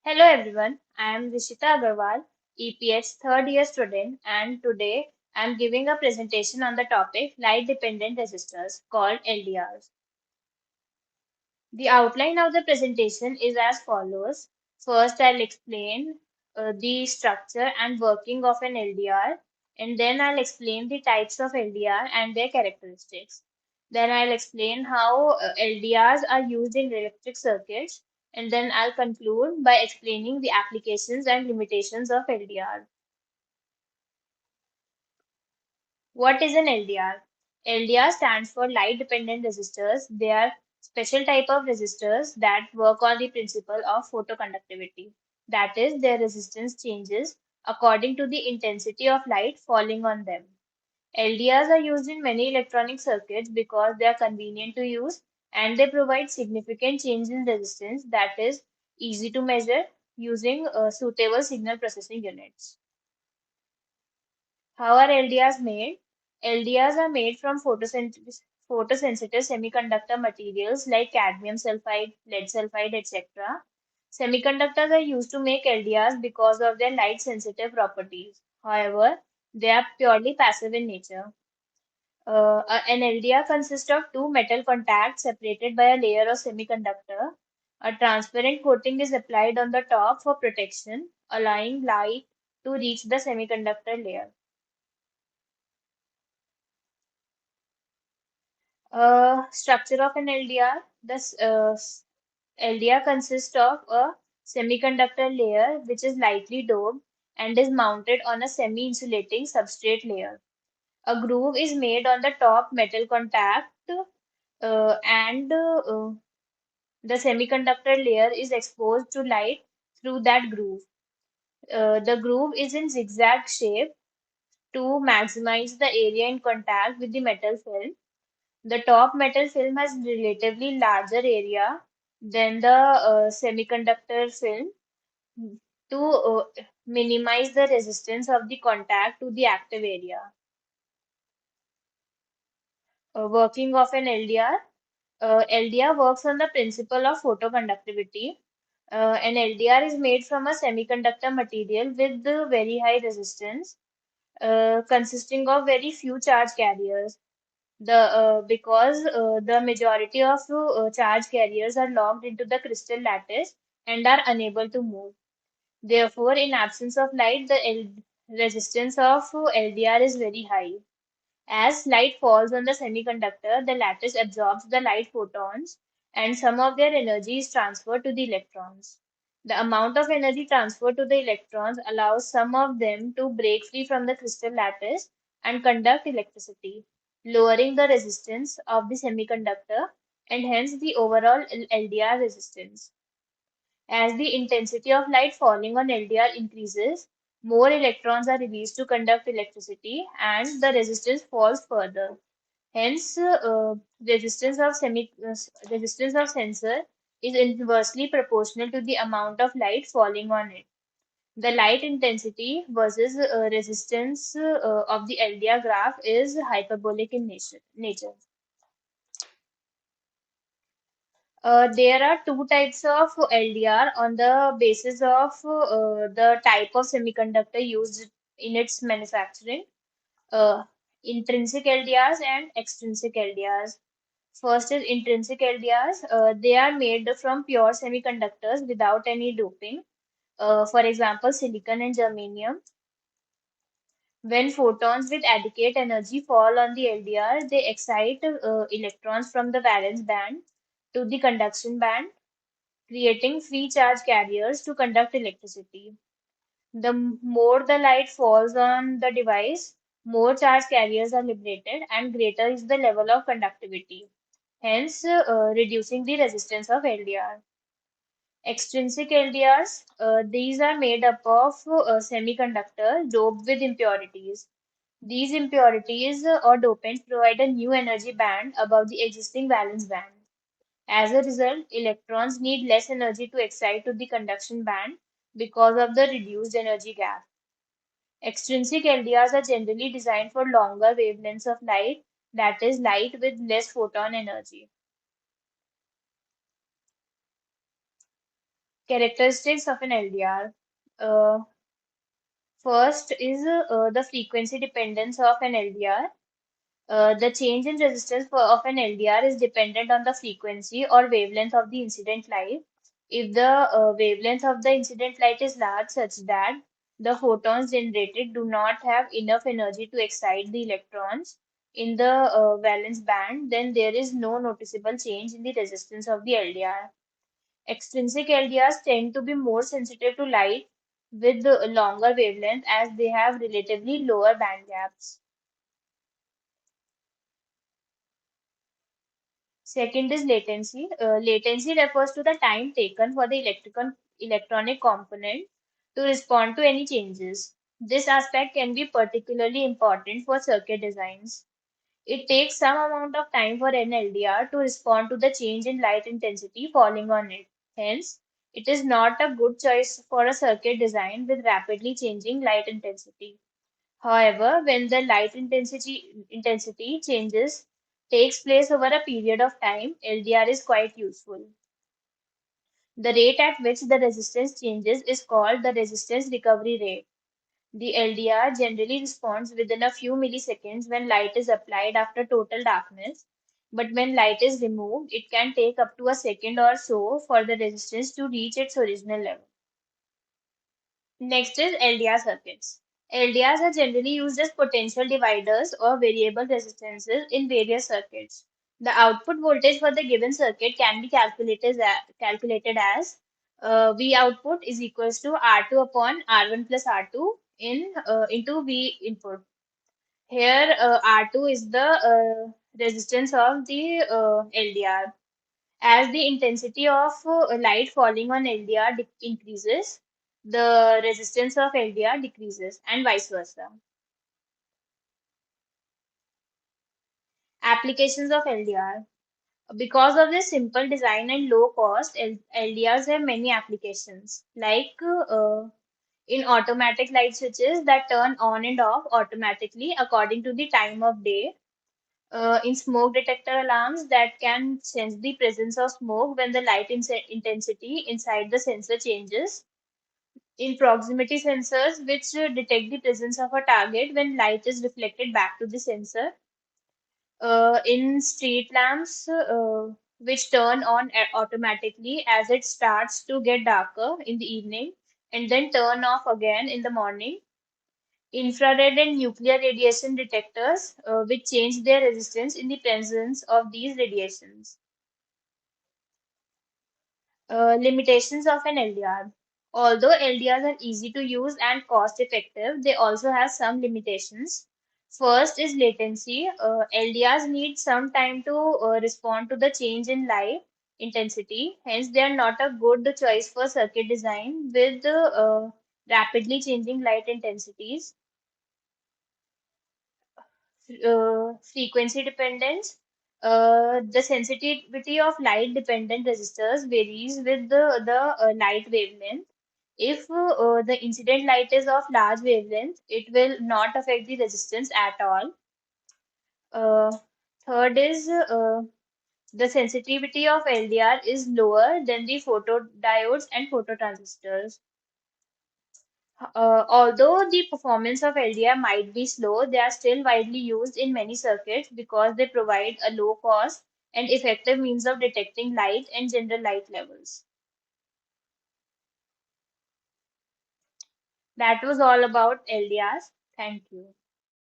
Hello everyone, I am Rishita Agarwal, EPH third year student, and today I am giving a presentation on the topic light dependent resistors called LDRs. The outline of the presentation is as follows. First, I'll explain the structure and working of an LDR, and then I'll explain the types of LDR and their characteristics. Then I'll explain how LDRs are used in electric circuits, and then I'll conclude by explaining the applications and limitations of LDR. What is an LDR? LDR stands for light dependent resistors. They are special type of resistors that work on the principle of photoconductivity. That is, their resistance changes according to the intensity of light falling on them. LDRs are used in many electronic circuits because they are convenient to use and they provide significant change in resistance that is easy to measure using suitable signal processing units. How are LDRs made? LDRs are made from photosensitive semiconductor materials like cadmium sulfide, lead sulfide, etc. Semiconductors are used to make LDRs because of their light sensitive properties. However, they are purely passive in nature. An LDR consists of two metal contacts separated by a layer of semiconductor. A transparent coating is applied on the top for protection, allowing light to reach the semiconductor layer. Structure of an LDR. LDR consists of a semiconductor layer which is lightly doped and is mounted on a semi-insulating substrate layer. A groove is made on the top metal contact and the semiconductor layer is exposed to light through that groove. The groove is in zigzag shape to maximize the area in contact with the metal film. The top metal film has relatively larger area than the semiconductor film to minimize the resistance of the contact to the active area. Working of an LDR. LDR works on the principle of photoconductivity. An LDR is made from a semiconductor material with very high resistance, consisting of very few charge carriers. Because the majority of charge carriers are locked into the crystal lattice and are unable to move. Therefore, in absence of light, the resistance of LDR is very high. As light falls on the semiconductor, the lattice absorbs the light photons and some of their energy is transferred to the electrons. The amount of energy transferred to the electrons allows some of them to break free from the crystal lattice and conduct electricity, lowering the resistance of the semiconductor and hence the overall LDR resistance. As the intensity of light falling on LDR increases, more electrons are released to conduct electricity and the resistance falls further. Hence, resistance of sensor is inversely proportional to the amount of light falling on it. The light intensity versus resistance of the LDR graph is hyperbolic in nature. There are two types of LDR on the basis of the type of semiconductor used in its manufacturing. Uh, Intrinsic LDRs and extrinsic LDRs. First is intrinsic LDRs. They are made from pure semiconductors without any doping. For example, silicon and germanium. When photons with adequate energy fall on the LDR, they excite electrons from the valence band to the conduction band, creating free charge carriers to conduct electricity. The more the light falls on the device, more charge carriers are liberated and greater is the level of conductivity, hence reducing the resistance of LDR. Extrinsic LDRs, these are made up of semiconductors doped with impurities. These impurities or dopants provide a new energy band above the existing valence band. As a result, electrons need less energy to excite to the conduction band because of the reduced energy gap. Extrinsic LDRs are generally designed for longer wavelengths of light, that is, light with less photon energy. Characteristics of an LDR. Uh, First is the frequency dependence of an LDR. The change in of an LDR is dependent on the frequency or wavelength of the incident light. If the wavelength of the incident light is large such that the photons generated do not have enough energy to excite the electrons in the valence band, then there is no noticeable change in the resistance of the LDR. Extrinsic LDRs tend to be more sensitive to light with the longer wavelength as they have relatively lower band gaps. Second is latency. Latency refers to the time taken for the electronic component to respond to any changes. This aspect can be particularly important for circuit designs. It takes some amount of time for an LDR to respond to the change in light intensity falling on it. Hence, it is not a good choice for a circuit design with rapidly changing light intensity. However, when the intensity changes takes place over a period of time, LDR is quite useful. The rate at which the resistance changes is called the resistance recovery rate. The LDR generally responds within a few milliseconds when light is applied after total darkness, but when light is removed, it can take up to a second or so for the resistance to reach its original level. Next is LDR circuits. LDRs are generally used as potential dividers or variable resistances in various circuits. The output voltage for the given circuit can be calculated as V output is equals to R2 upon R1 plus R2 into V input. Here R2 is the resistance of the LDR. As the intensity of light falling on LDR increases, the resistance of LDR decreases, and vice versa. Applications of LDR. Because of their simple design and low cost, LDRs have many applications, like in automatic light switches that turn on and off automatically according to the time of day, in smoke detector alarms that can sense the presence of smoke when the light intensity inside the sensor changes, in proximity sensors which detect the presence of a target when light is reflected back to the sensor, in street lamps which turn on automatically as it starts to get darker in the evening and then turn off again in the morning, infrared and nuclear radiation detectors which change their resistance in the presence of these radiations. Limitations of an LDR. Although LDRs are easy to use and cost effective, they also have some limitations. First is latency. LDRs need some time to respond to the change in light intensity. Hence, they are not a good choice for circuit design with rapidly changing light intensities. Frequency dependence. The sensitivity of light dependent resistors varies with the light wavelength. If the incident light is of large wavelength, it will not affect the resistance at all. Uh, Third is the sensitivity of LDR is lower than the photodiodes and phototransistors. Although the performance of LDR might be slow, they are still widely used in many circuits because they provide a low cost and effective means of detecting light and general light levels. That was all about LDRs. Thank you.